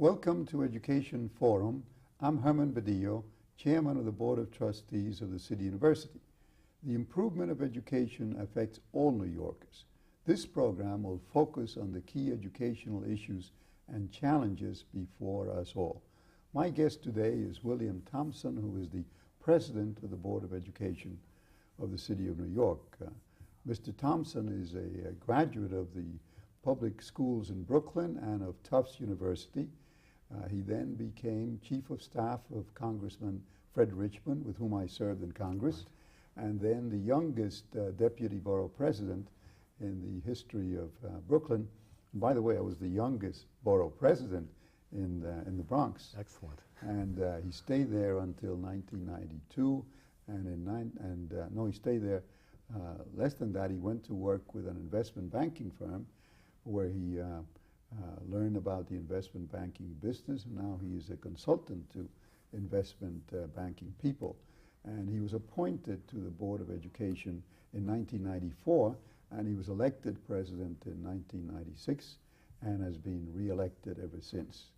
Welcome to Education Forum. I'm Herman Badillo, Chairman of the Board of Trustees of the City University. The improvement of education affects all New Yorkers. This program will focus on the key educational issues and challenges before us all. My guest today is William Thompson, who is the President of the Board of Education of the City of New York. Mr. Thompson is a graduate of the public schools in Brooklyn and of Tufts University. He then became Chief of Staff of Congressman Fred Richmond, with whom I served in Congress, and then the youngest Deputy Borough President in the history of Brooklyn. And by the way, I was the youngest Borough President in the Bronx. Excellent. And he stayed there until 1992, he stayed there less than that. He went to work with an investment banking firm where he learned about the investment banking business, and now he is a consultant to investment banking people. And he was appointed to the Board of Education in 1994, and he was elected president in 1996 and has been re-elected ever since.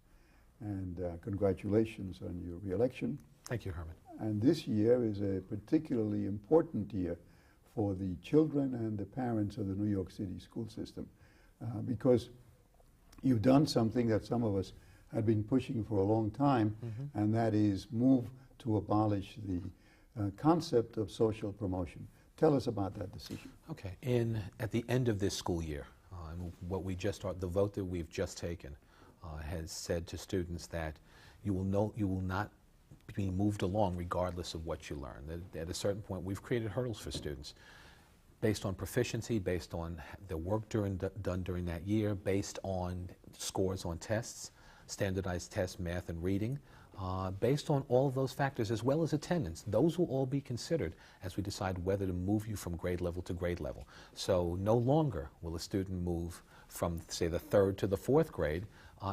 And congratulations on your re-election. Thank you, Herman. And this year is a particularly important year for the children and the parents of the New York City school system, because you've done something that some of us had been pushing for a long time, and that is move to abolish the concept of social promotion. Tell us about that decision. Okay. At the end of this school year, the vote that we've just taken has said to students that you will not be moved along regardless of what you learn. At a certain point, we've created hurdles for students based on proficiency, based on the work done during that year, based on scores on tests, standardized tests, math and reading, based on all of those factors, as well as attendance. Those will all be considered as we decide whether to move you from grade level to grade level. So no longer will a student move from, say, the 3rd to the 4th grade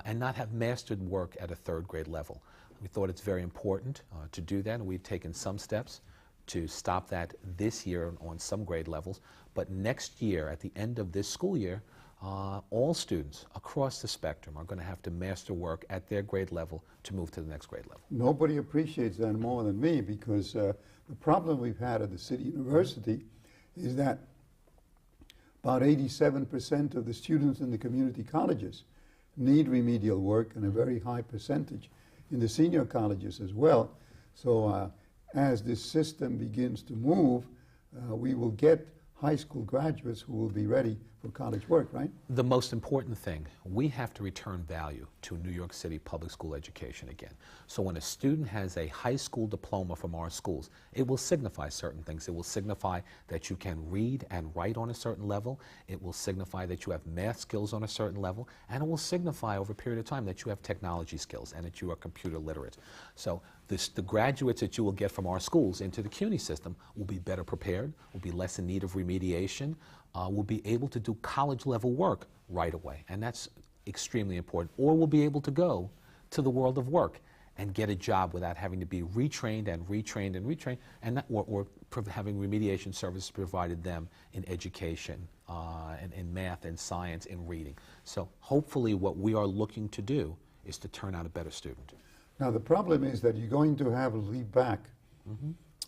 and not have mastered work at a 3rd grade level. We thought it's very important to do that, and we've taken some steps to stop that this year on some grade levels. But next year, at the end of this school year, all students across the spectrum are going to have to master work at their grade level to move to the next grade level. Nobody appreciates that more than me, because the problem we've had at the City University is that about 87% of the students in the community colleges need remedial work, and a very high percentage in the senior colleges as well. So as this system begins to move, we will get high school graduates who will be ready for college work, right? The most important thing, we have to return value to New York City public school education again. So when a student has a high school diploma from our schools, it will signify certain things. It will signify that you can read and write on a certain level. It will signify that you have math skills on a certain level. And it will signify over a period of time that you have technology skills and that you are computer literate. So the graduates that you will get from our schools into the CUNY system will be better prepared, will be less in need of remediation, will be able to do college level work right away, and that's extremely important, or will be able to go to the world of work and get a job without having to be retrained and retrained and retrained, and or having remediation services provided them in education, in math and science and reading. So hopefully what we are looking to do is to turn out a better student. Now the problem is that you're going to have leave back,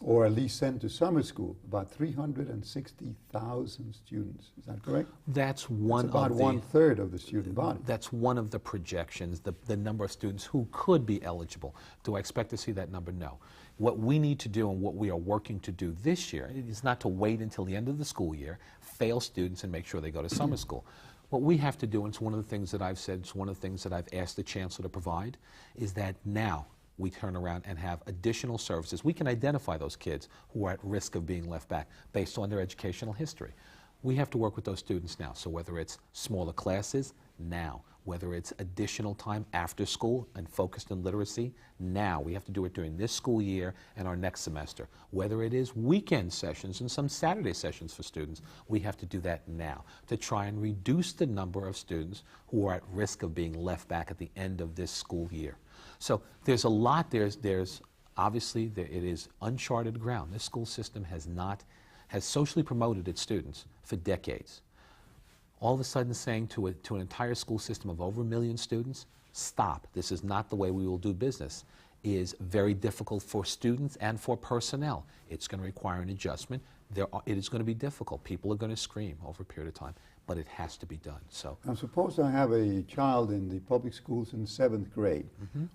or at least sent to summer school, about 360,000 students. Is that correct? That's about 1/3 of the student body. That's one of the projections, the number of students who could be eligible. Do I expect to see that number? No. What we need to do and what we are working to do this year is not to wait until the end of the school year, fail students and make sure they go to summer school. What we have to do, and it's one of the things that I've said, it's one of the things that I've asked the Chancellor to provide, is that now we turn around and have additional services. We can identify those kids who are at risk of being left back based on their educational history. We have to work with those students now. So whether it's smaller classes, now. Whether it's additional time after school and focused on literacy, now. We have to do it during this school year and our next semester. Whether it is weekend sessions and some Saturday sessions for students, we have to do that now to try and reduce the number of students who are at risk of being left back at the end of this school year. So there's a lot, obviously it is uncharted ground. This school system has socially promoted its students for decades. all of a sudden saying to an entire school system of over 1 million students, stop, this is not the way we will do business, is very difficult for students and for personnel. It's going to require an adjustment. It is going to be difficult. People are going to scream over a period of time, but it has to be done. So, now suppose I have a child in the public schools in 7th grade.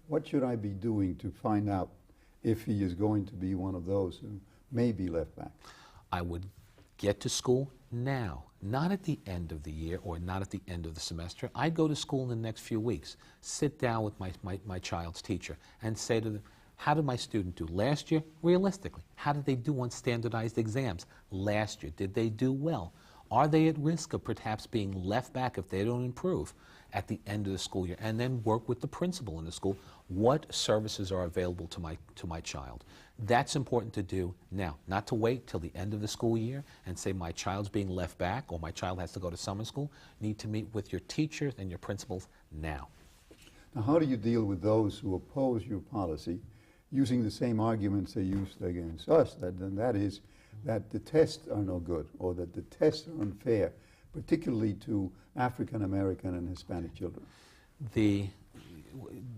What should I be doing to find out if he is going to be one of those who may be left back? I would get to school now, not at the end of the year or not at the end of the semester. I'd go to school in the next few weeks, sit down with my child's teacher and say to them, how did my student do last year? Realistically, how did they do on standardized exams last year? Did they do well? Are they at risk of perhaps being left back if they don't improve at the end of the school year? And then work with the principal in the school. What services are available to my child? That's important to do now, not to wait till the end of the school year and say my child's being left back or my child has to go to summer school. You need to meet with your teachers and your principals now. Now, how do you deal with those who oppose your policy using the same arguments they used against us, and that is that the tests are no good or that the tests are unfair, particularly to African American and Hispanic children?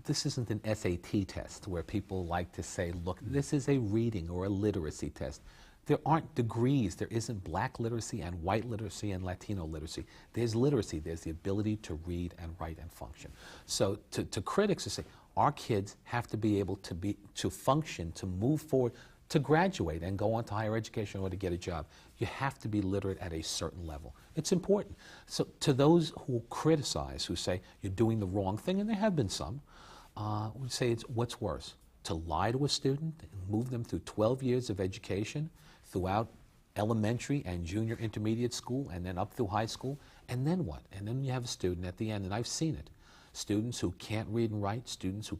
This isn't an SAT test where people like to say, look, this is a reading or a literacy test. There aren't degrees. There isn't black literacy and white literacy and Latino literacy. There's literacy. There's the ability to read and write and function. So to critics who say, our kids have to be able to function, to move forward, to graduate and go on to higher education or to get a job, you have to be literate at a certain level. It's important. So to those who criticize, who say you're doing the wrong thing, and there have been some, would say it's what's worse, to lie to a student and move them through 12 years of education throughout elementary and junior intermediate school and then up through high school, and then what? And then you have a student at the end, and I've seen it. Students who can't read and write, students who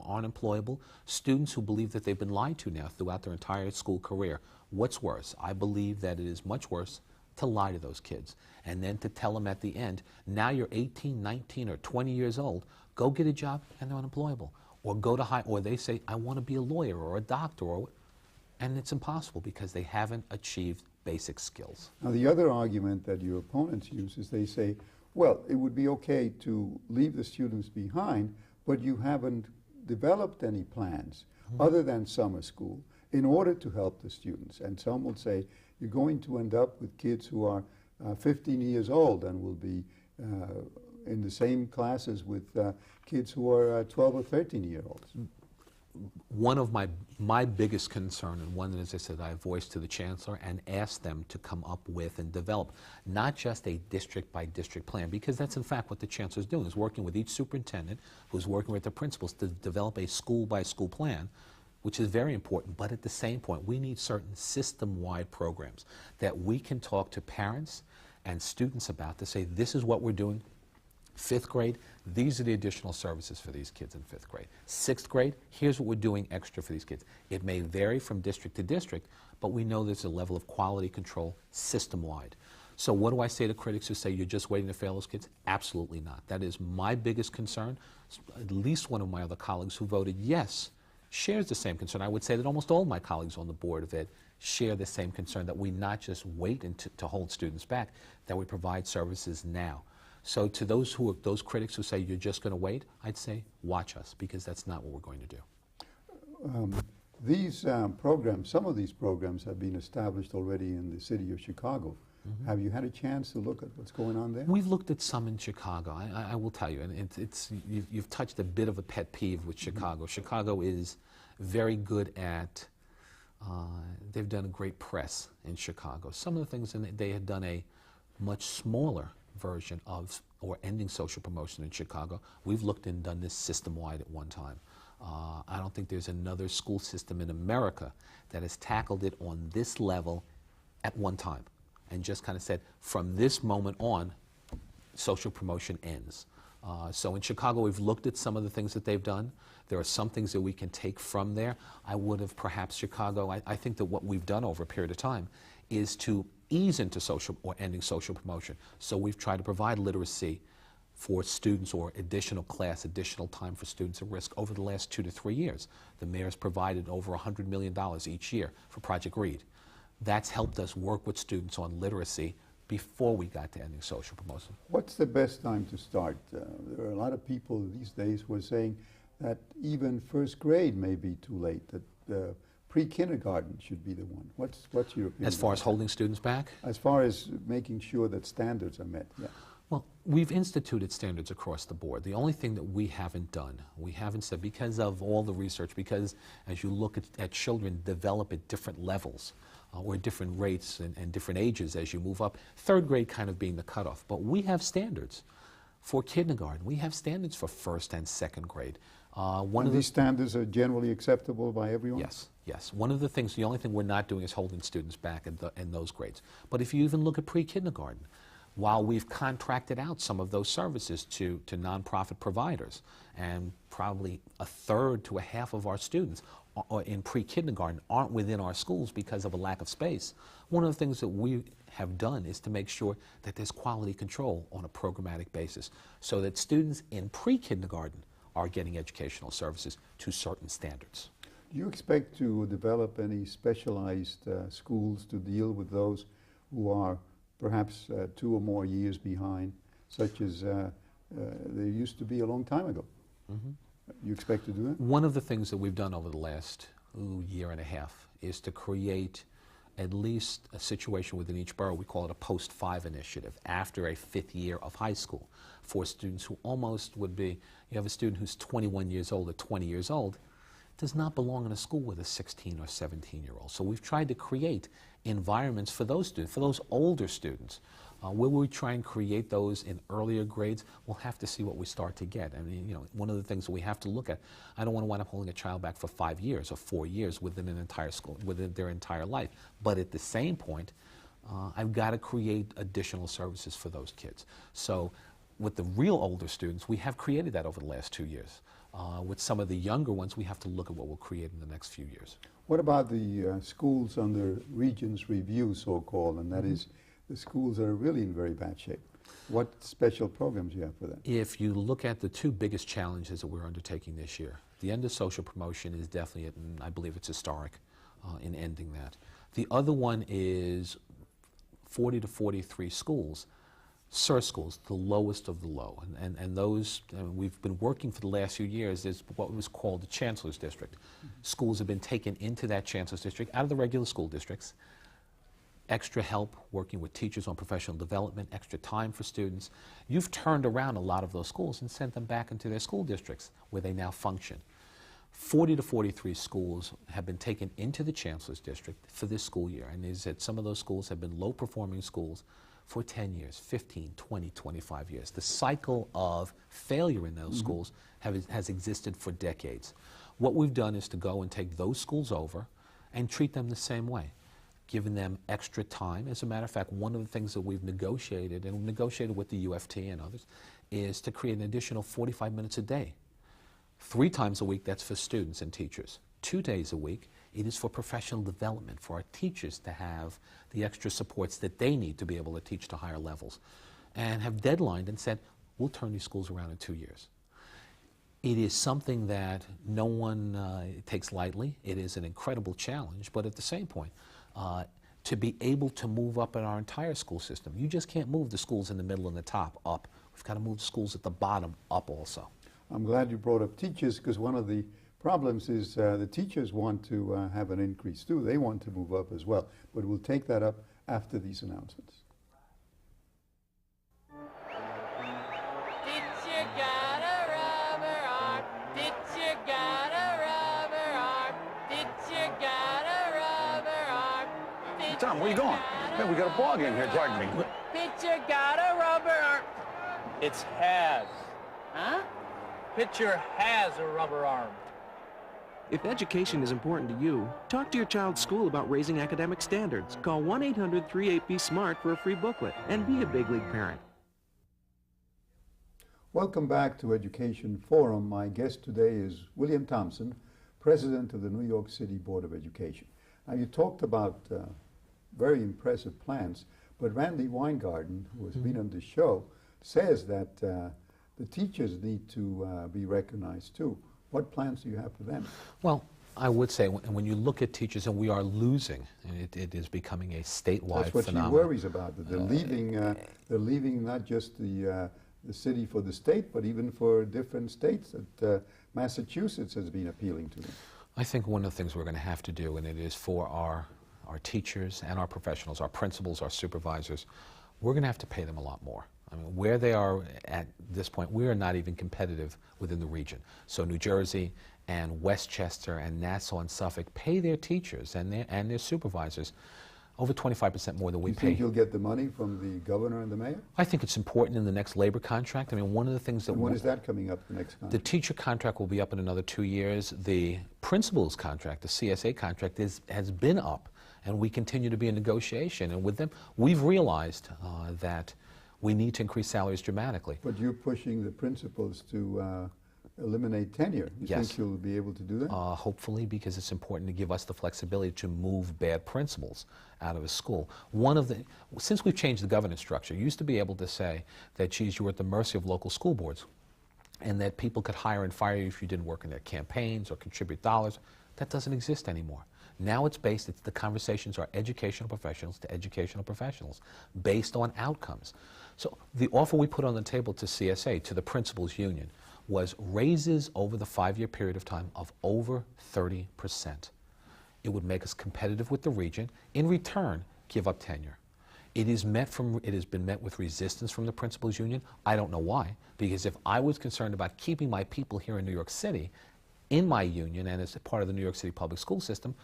aren't employable, students who believe that they've been lied to now throughout their entire school career. What's worse? I believe that it is much worse to lie to those kids and then to tell them at the end, now you're 18, 19, or 20 years old, go get a job and they're unemployable. Or go to high, or they say, I want to be a lawyer or a doctor, and it's impossible because they haven't achieved basic skills. Now the other argument that your opponents use is they say, well, it would be okay to leave the students behind, but you haven't developed any plans other than summer school in order to help the students. And some will say you're going to end up with kids who are 15 years old and will be in the same classes with kids who are 12 or 13-year-olds. One of my biggest concern, and one that, as I said, I voiced to the Chancellor and asked them to come up with and develop not just a district-by-district plan, because that's in fact what the Chancellor is doing, is working with each superintendent who's working with the principals to develop a school-by-school plan, which is very important, but at the same point, we need certain system-wide programs that we can talk to parents and students about to say, this is what we're doing. 5th grade, these are the additional services for these kids in 5th grade. 6th grade, here's what we're doing extra for these kids. It may vary from district to district, but we know there's a level of quality control system-wide. So what do I say to critics who say you're just waiting to fail those kids? Absolutely not. That is my biggest concern. At least one of my other colleagues who voted yes shares the same concern. I would say that almost all of my colleagues on the Board of Ed share the same concern, that we not just wait to hold students back, that we provide services now. So to those critics who say you're just going to wait, I'd say watch us, because that's not what we're going to do. These programs, some of these programs have been established already in the city of Chicago. Have you had a chance to look at what's going on there? We've looked at some in Chicago. I will tell you, and you've touched a bit of a pet peeve with Chicago. Chicago is very good at, they've done a great press in Chicago. Some of the things, and they had done a much smaller version of or ending social promotion in Chicago. We've looked and done this system-wide at one time. I don't think there's another school system in America that has tackled it on this level at one time and just kind of said, from this moment on, social promotion ends. So in Chicago, we've looked at some of the things that they've done. There are some things that we can take from there. I would have perhaps Chicago, I think that what we've done over a period of time is to ease into social or ending social promotion. So we've tried to provide literacy for students or additional class, additional time for students at risk over the last 2 to 3 years. The mayor's provided over $100 million each year for Project READ. That's helped us work with students on literacy before we got to ending social promotion. What's the best time to start? There are a lot of people these days who are saying that even first grade may be too late, that pre-kindergarten should be the one. What's your opinion? As far as holding students back? As far as making sure that standards are met, yeah. Well, we've instituted standards across the board. The only thing that we haven't done, we haven't said, because of all the research, because as you look at children develop at different levels, or different rates and different ages as you move up, third grade kind of being the cutoff. But we have standards for kindergarten. We have standards for first and second grade. One of these standards are generally acceptable by everyone? Yes, yes. One of the things, the only thing we're not doing is holding students back in those grades. But if you even look at pre-kindergarten, while we've contracted out some of those services to nonprofit providers, and probably a third to a half of our students in pre-kindergarten aren't within our schools because of a lack of space, one of the things that we have done is to make sure that there's quality control on a programmatic basis so that students in pre-kindergarten are getting educational services to certain standards. Do you expect to develop any specialized schools to deal with those who are perhaps 2 or more years behind, such as there used to be a long time ago? Mm-hmm. You expect to do that? One of the things that we've done over the last year and a half is to create at least a situation within each borough. We call it a post-5 initiative, after a 5th year of high school, for students who almost would be, you have a student who's 21 years old or 20 years old, does not belong in a school with a 16 or 17-year-old. So we've tried to create environments for those students, for those older students. Will we try and create those in earlier grades? We'll have to see what we start to get. I mean, you know, one of the things that we have to look at, I don't want to wind up holding a child back for 5 years or 4 years within an entire school, within their entire life. But at the same point, I've got to create additional services for those kids. So with the real older students, we have created that over the last 2 years. With some of the younger ones, we have to look at what we'll create in the next few years. What about the schools under Regents Review, so-called, and that is the schools that are really in very bad shape? What special programs do you have for that? If you look at the 2 biggest challenges that we're undertaking this year, the end of social promotion is definitely, and I believe it's historic in ending that. The other one is 40 to 43 schools, SIR schools, the lowest of the low. And those, we've been working for the last few years, is what was called the Chancellor's District. Schools have been taken into that Chancellor's District out of the regular school districts. Extra help working with teachers on professional development, extra time for students. You've turned around a lot of those schools and sent them back into their school districts where they now function. 40 to 43 schools have been taken into the Chancellor's District for this school year, and is that some of those schools have been low-performing schools for 10 years, 15, 20, 25 years. The cycle of failure in those schools has existed for decades. What we've done is to go and take those schools over and treat them the same way, giving them extra time. As a matter of fact, one of the things that we've negotiated, and we've negotiated with the UFT and others, is to create an additional 45 minutes a day. 3 times a week, that's for students and teachers. 2 days a week, it is for professional development, for our teachers to have the extra supports that they need to be able to teach to higher levels, and have deadlined and said, we'll turn these schools around in 2 years. It is something that no one takes lightly. It is an incredible challenge, but at the same point, to be able to move up in our entire school system, you just can't move the schools in the middle and the top up. We've got to move the schools at the bottom up also. I'm glad you brought up teachers, because one of the problems is the teachers want to have an increase too. They want to move up as well. But we'll take that up after these announcements. Teacher got a rubber arm. Teacher got a rubber arm. Teacher got a rubber arm. Tom, where you going? Hey, we got a ball game here. Pardon me. Pitcher got a rubber arm. It's has. Huh? Pitcher has a rubber arm. If education is important to you, talk to your child's school about raising academic standards. Call 1-800-38-BE-SMART for a free booklet and be a big league parent. Welcome back to Education Forum. My guest today is William Thompson, President of the New York City Board of Education. Now, you talked about very impressive plans, but Randy Weingarten, who has been on the show, says that the teachers need to be recognized too. What plans do you have for them? Well, I would say, when you look at teachers, and we are losing, and it is becoming a statewide That's what phenomenon. she worries about, that they're leaving not just the city for the state, but even for different states that Massachusetts has been appealing to them. I think one of the things we're going to have to do, and it is for our teachers and our professionals, our principals, our supervisors, we're going to have to pay them a lot more. I mean, where they are at this point, we are not even competitive within the region. So New Jersey and Westchester and Nassau and Suffolk pay their teachers and their supervisors over 25% more than we pay. You think you'll get the money from the governor and the mayor? I think it's important in the next labor contract. I mean, one of the things that... And when is that coming up, the next contract? The teacher contract will be up in another 2 years. The principal's contract, the CSA contract, has been up, and we continue to be in negotiation. And with them, we've realized that we need to increase salaries dramatically. But you're pushing the principals to eliminate tenure. You Yes. think you'll be able to do that? Hopefully, because it's important to give us the flexibility to move bad principals out of a school. Since we've changed the governance structure, you used to be able to say that, geez, you were at the mercy of local school boards, and that people could hire and fire you if you didn't work in their campaigns or contribute dollars. That doesn't exist anymore. Now the conversations are educational professionals to educational professionals, based on outcomes. So the offer we put on the table to CSA, to the principals union, was raises over the 5-year period of time of over 30%. It would make us competitive with the region. In return, give up tenure. It has been met with resistance from the principals union. I don't know why, because if I was concerned about keeping my people here in New York City, in my union and as a part of the New York City public school system,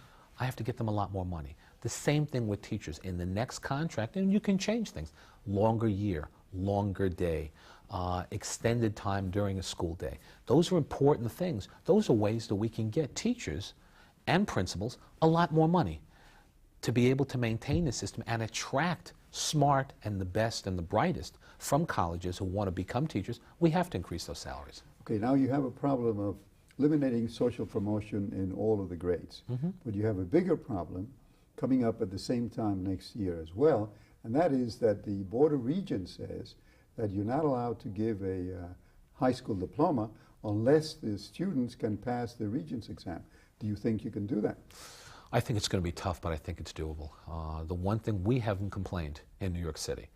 I have to get them a lot more money. The same thing with teachers. In the next contract, and you can change things, longer year, longer day, extended time during a school day. Those are important things. Those are ways that we can get teachers and principals a lot more money to be able to maintain the system and attract smart and the best and the brightest from colleges who want to become teachers. We have to increase those salaries. Okay, now you have a problem of eliminating social promotion in all of the grades. But you have a bigger problem coming up at the same time next year as well, and that is that the Board of Regents says that you're not allowed to give a high school diploma unless the students can pass the Regents exam. Do you think you can do that? I think it's going to be tough, but I think it's doable. The one thing we haven't complained in New York City,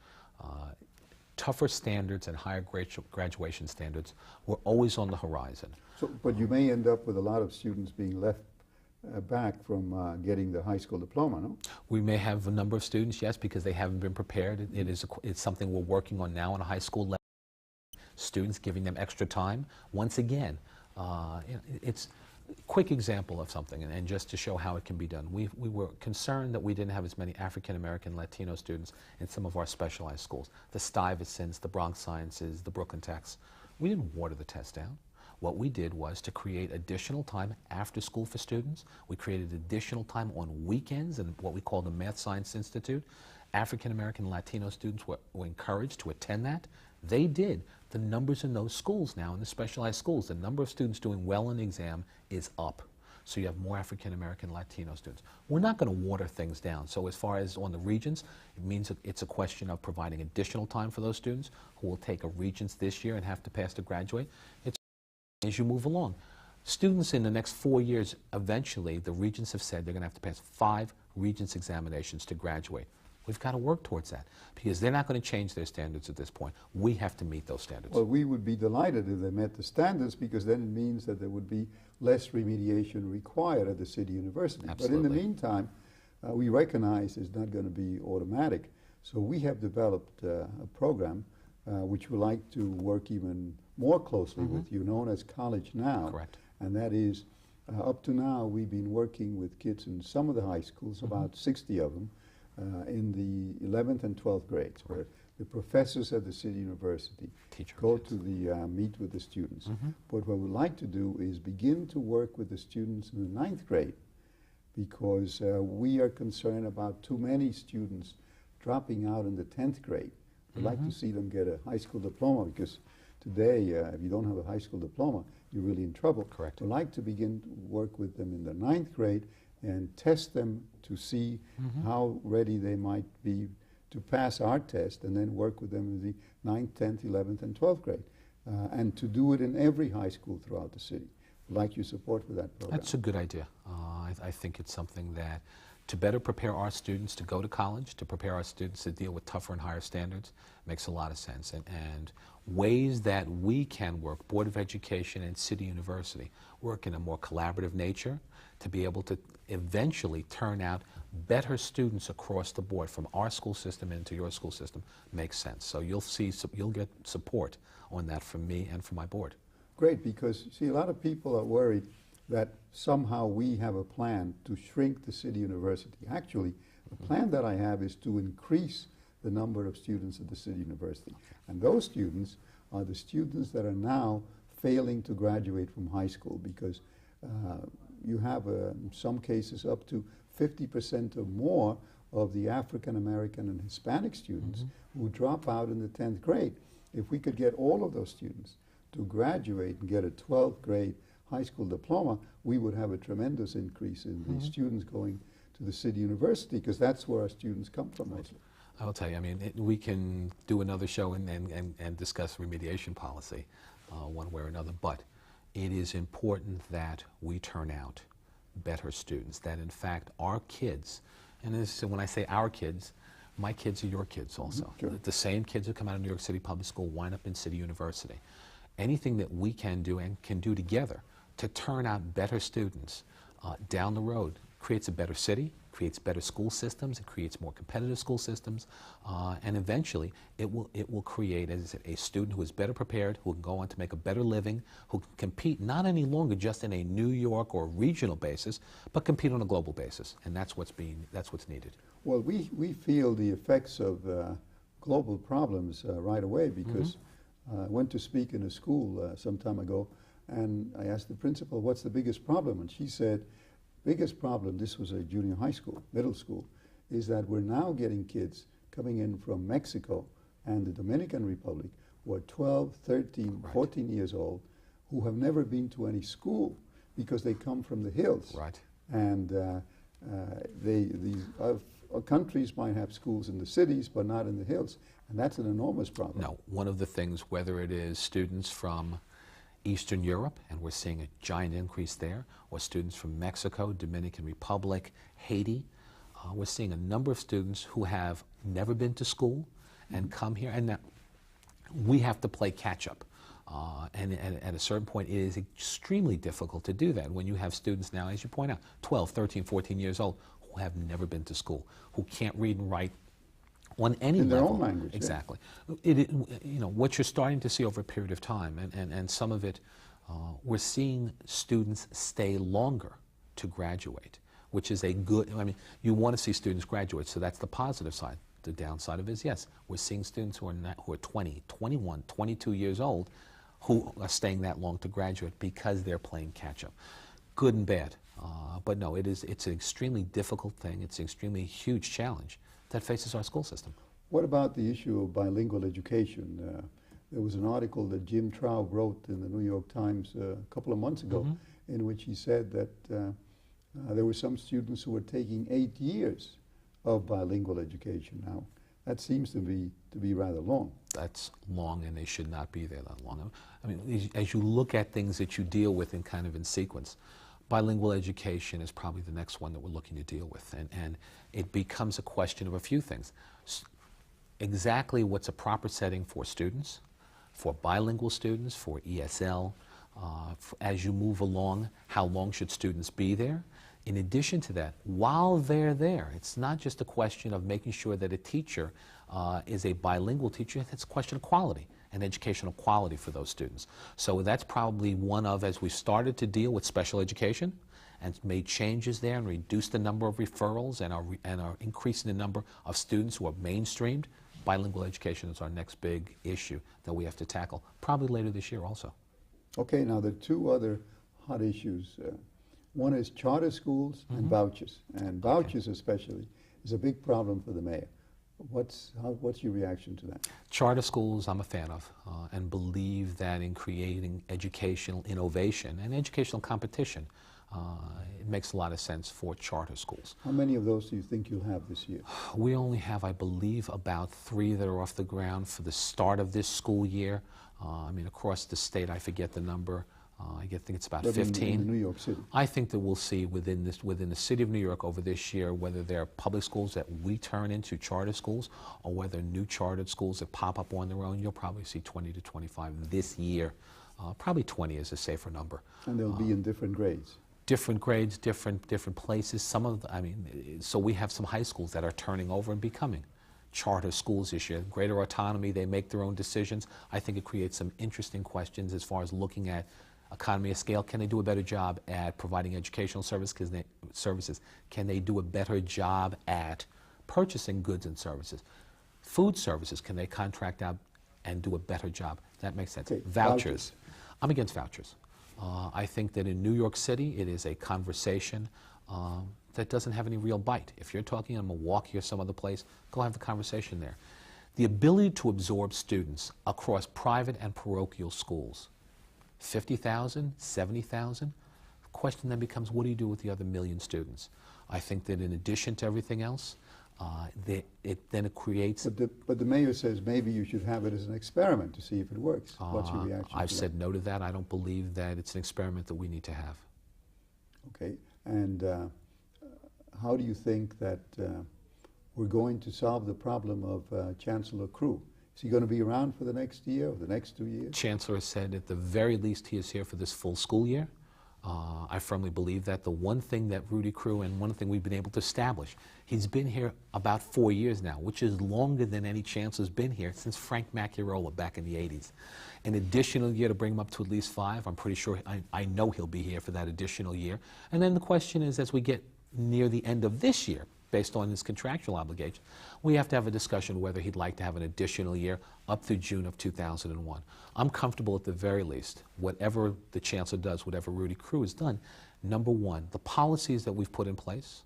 tougher standards and higher graduation standards were always on the horizon. So, but you may end up with a lot of students being left back from getting the high school diploma, no? We may have a number of students, yes, because they haven't been prepared. It's something we're working on now on a high school level. Students, giving them extra time. Once again, it's a quick example of something, and just to show how it can be done. We were concerned that we didn't have as many African American Latino students in some of our specialized schools. The Stuyvesants, the Bronx Sciences, the Brooklyn Techs. We didn't water the test down. What we did was to create additional time after school for students. We created additional time on weekends in what we call the Math Science Institute. African American Latino students were encouraged to attend that. They did. The numbers in those schools now, in the specialized schools, the number of students doing well in the exam is up. So you have more African American Latino students. We're not going to water things down. So as far as on the Regents, it means that it's a question of providing additional time for those students who will take a Regents this year and have to pass to graduate. It's as you move along. Students in the next 4 years, eventually, the Regents have said they're going to have to pass 5 Regents examinations to graduate. We've got to work towards that because they're not going to change their standards at this point. We have to meet those standards. Well, we would be delighted if they met the standards because then it means that there would be less remediation required at the city university. Absolutely. But in the meantime, we recognize it's not going to be automatic. So we have developed a program which we like to work even more closely with you, known as College Now. Correct. And that is, up to now, we've been working with kids in some of the high schools, about 60 of them, in the 11th and 12th grades, where the professors at the city university go to the meet with the students. But what we'd like to do is begin to work with the students in the 9th grade, because we are concerned about too many students dropping out in the 10th grade. We'd like to see them get a high school diploma, because today, if you don't have a high school diploma, you're really in trouble. Correct. We'd like to begin to work with them in the 9th grade and test them to see how ready they might be to pass our test, and then work with them in the 9th, 10th, 11th, and 12th grade. And to do it in every high school throughout the city. like your support for that program. That's a good idea. I think it's something that to better prepare our students to go to college, to prepare our students to deal with tougher and higher standards, makes a lot of sense. And ways that we can work, Board of Education and City University, work in a more collaborative nature to be able to eventually turn out better students across the board from our school system into your school system makes sense. So you'll get support on that from me and from my board. Great, because see, a lot of people are worried that somehow we have a plan to shrink the City University. Actually, the plan that I have is to increase the number of students at the City University. And those students are the students that are now failing to graduate from high school, because you have, in some cases, up to 50% or more of the African American and Hispanic students who drop out in the 10th grade. If we could get all of those students to graduate and get a 12th grade high school diploma, we would have a tremendous increase in the students going to the City University, because that's where our students come from mostly. I will tell you, I mean, we can do another show and discuss remediation policy one way or another, but it is important that we turn out better students, that in fact our kids, and this, when I say our kids, my kids are your kids also. Sure. The same kids who come out of New York City Public School wind up in City University. Anything that we can do and can do together to turn out better students down the road creates a better city, creates better school systems, it creates more competitive school systems, and eventually it will create, as I said, a student who is better prepared, who can go on to make a better living, who can compete not any longer just in a New York or regional basis, but compete on a global basis, and that's what's needed. Well, we feel the effects of global problems right away, because I went to speak in a school some time ago, and I asked the principal, what's the biggest problem? And she said, biggest problem, this was a junior high school, middle school, is that we're now getting kids coming in from Mexico and the Dominican Republic who are 12, 13, 14 years old, who have never been to any school because they come from the hills. Right. And these countries might have schools in the cities, but not in the hills. And that's an enormous problem. No, one of the things, whether it is students from Eastern Europe, and we're seeing a giant increase there, or students from Mexico, Dominican Republic, Haiti, we're seeing a number of students who have never been to school and come here, and now we have to play catch up. And at a certain point, it is extremely difficult to do that when you have students now, as you point out, 12, 13, 14 years old, who have never been to school, who can't read and write on any in level. their own language. Exactly. Yeah. You know, what you're starting to see over a period of time, and some of it, we're seeing students stay longer to graduate, which is a good, I mean, you want to see students graduate, so that's the positive side. The downside of it is, yes, we're seeing students who are 20, 21, 22 years old who are staying that long to graduate because they're playing catch-up. Good and bad. But no, it's an extremely difficult thing. It's an extremely huge challenge that faces our school system. What about the issue of bilingual education? There was an article that Jim Traub wrote in the New York Times a couple of months ago, in which he said that there were some students who were taking 8 years of bilingual education. Now, that seems to be rather long. That's long, and they should not be there that long. I mean, as you look at things that you deal with in kind of in sequence, bilingual education is probably the next one that we're looking to deal with, and it becomes a question of a few things. Exactly what's a proper setting for students, for bilingual students, for ESL, as you move along, how long should students be there? In addition to that, while they're there, it's not just a question of making sure that a teacher is a bilingual teacher, it's a question of quality and educational quality for those students. So that's probably one of, as we started to deal with special education and made changes there and reduced the number of referrals and are increasing the number of students who are mainstreamed, bilingual education is our next big issue that we have to tackle, probably later this year also. Okay, now there are two other hot issues. One is charter schools and vouchers, and vouchers especially is a big problem for the mayor. What's your reaction to that? Charter schools I'm a fan of, and believe that in creating educational innovation and educational competition, it makes a lot of sense for charter schools. How many of those do you think you'll have this year? We only have, I believe, about 3 that are off the ground for the start of this school year. I mean, across the state, I forget the number, I think it's about But 15. in New York City. I think that we'll see within the city of New York over this year whether they're public schools that we turn into charter schools or whether new chartered schools that pop up on their own. You'll probably see 20 to 25 this year. Probably 20 is a safer number. And they'll be in different grades. Different grades, different places. Some of the, I mean, so we have some high schools that are turning over and becoming charter schools this year. Greater autonomy, they make their own decisions. I think it creates some interesting questions as far as looking at economy of scale. Can they do a better job at providing educational services? Can they do a better job at purchasing goods and services? Food services, can they contract out and do a better job? That makes sense. Okay, Vouchers. I'm against vouchers. I think that in New York City, it is a conversation that doesn't have any real bite. If you're talking in Milwaukee or some other place, go have the conversation there. The ability to absorb students across private and parochial schools, 50,000, 70,000, the question then becomes, what do you do with the other million students? I think that in addition to everything else, it creates... But the mayor says maybe you should have it as an experiment to see if it works. What's your reaction I've to said no to that. I don't believe that it's an experiment that we need to have. Okay, and how do you think that we're going to solve the problem of Chancellor Crew? Is he going to be around for the next year or the next 2 years? Chancellor said at the very least he is here for this full school year. I firmly believe that. The one thing that Rudy Crew and one thing we've been able to establish, he's been here about 4 years now, which is longer than any chancellor's been here since Frank Macchiarola back in the 80s. An additional year to bring him up to at least 5. I'm pretty sure, I know he'll be here for that additional year. And then the question is, as we get near the end of this year, based on his contractual obligation, we have to have a discussion whether he'd like to have an additional year up through June of 2001. I'm comfortable at the very least, whatever the Chancellor does, whatever Rudy Crew has done, number one, the policies that we've put in place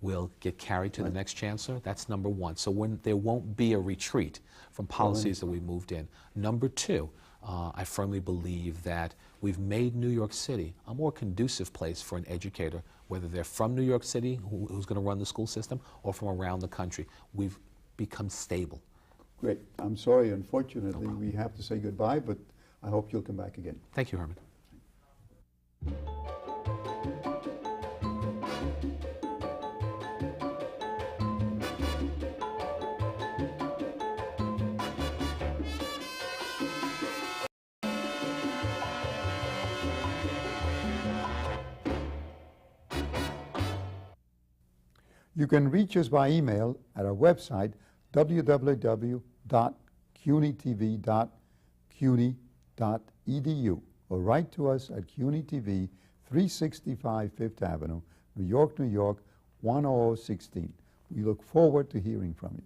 will get carried to the next Chancellor. That's number one. So there won't be a retreat from policies that we moved in. Number two, I firmly believe that we've made New York City a more conducive place for an educator, whether they're from New York City, who's going to run the school system, or from around the country. We've become stable. Great. I'm sorry, unfortunately, we have to say goodbye, but I hope you'll come back again. Thank you, Herman. You can reach us by email at our website, www.cunytv.cuny.edu, or write to us at CUNY TV, 365 Fifth Avenue, New York, New York, 10016. We look forward to hearing from you.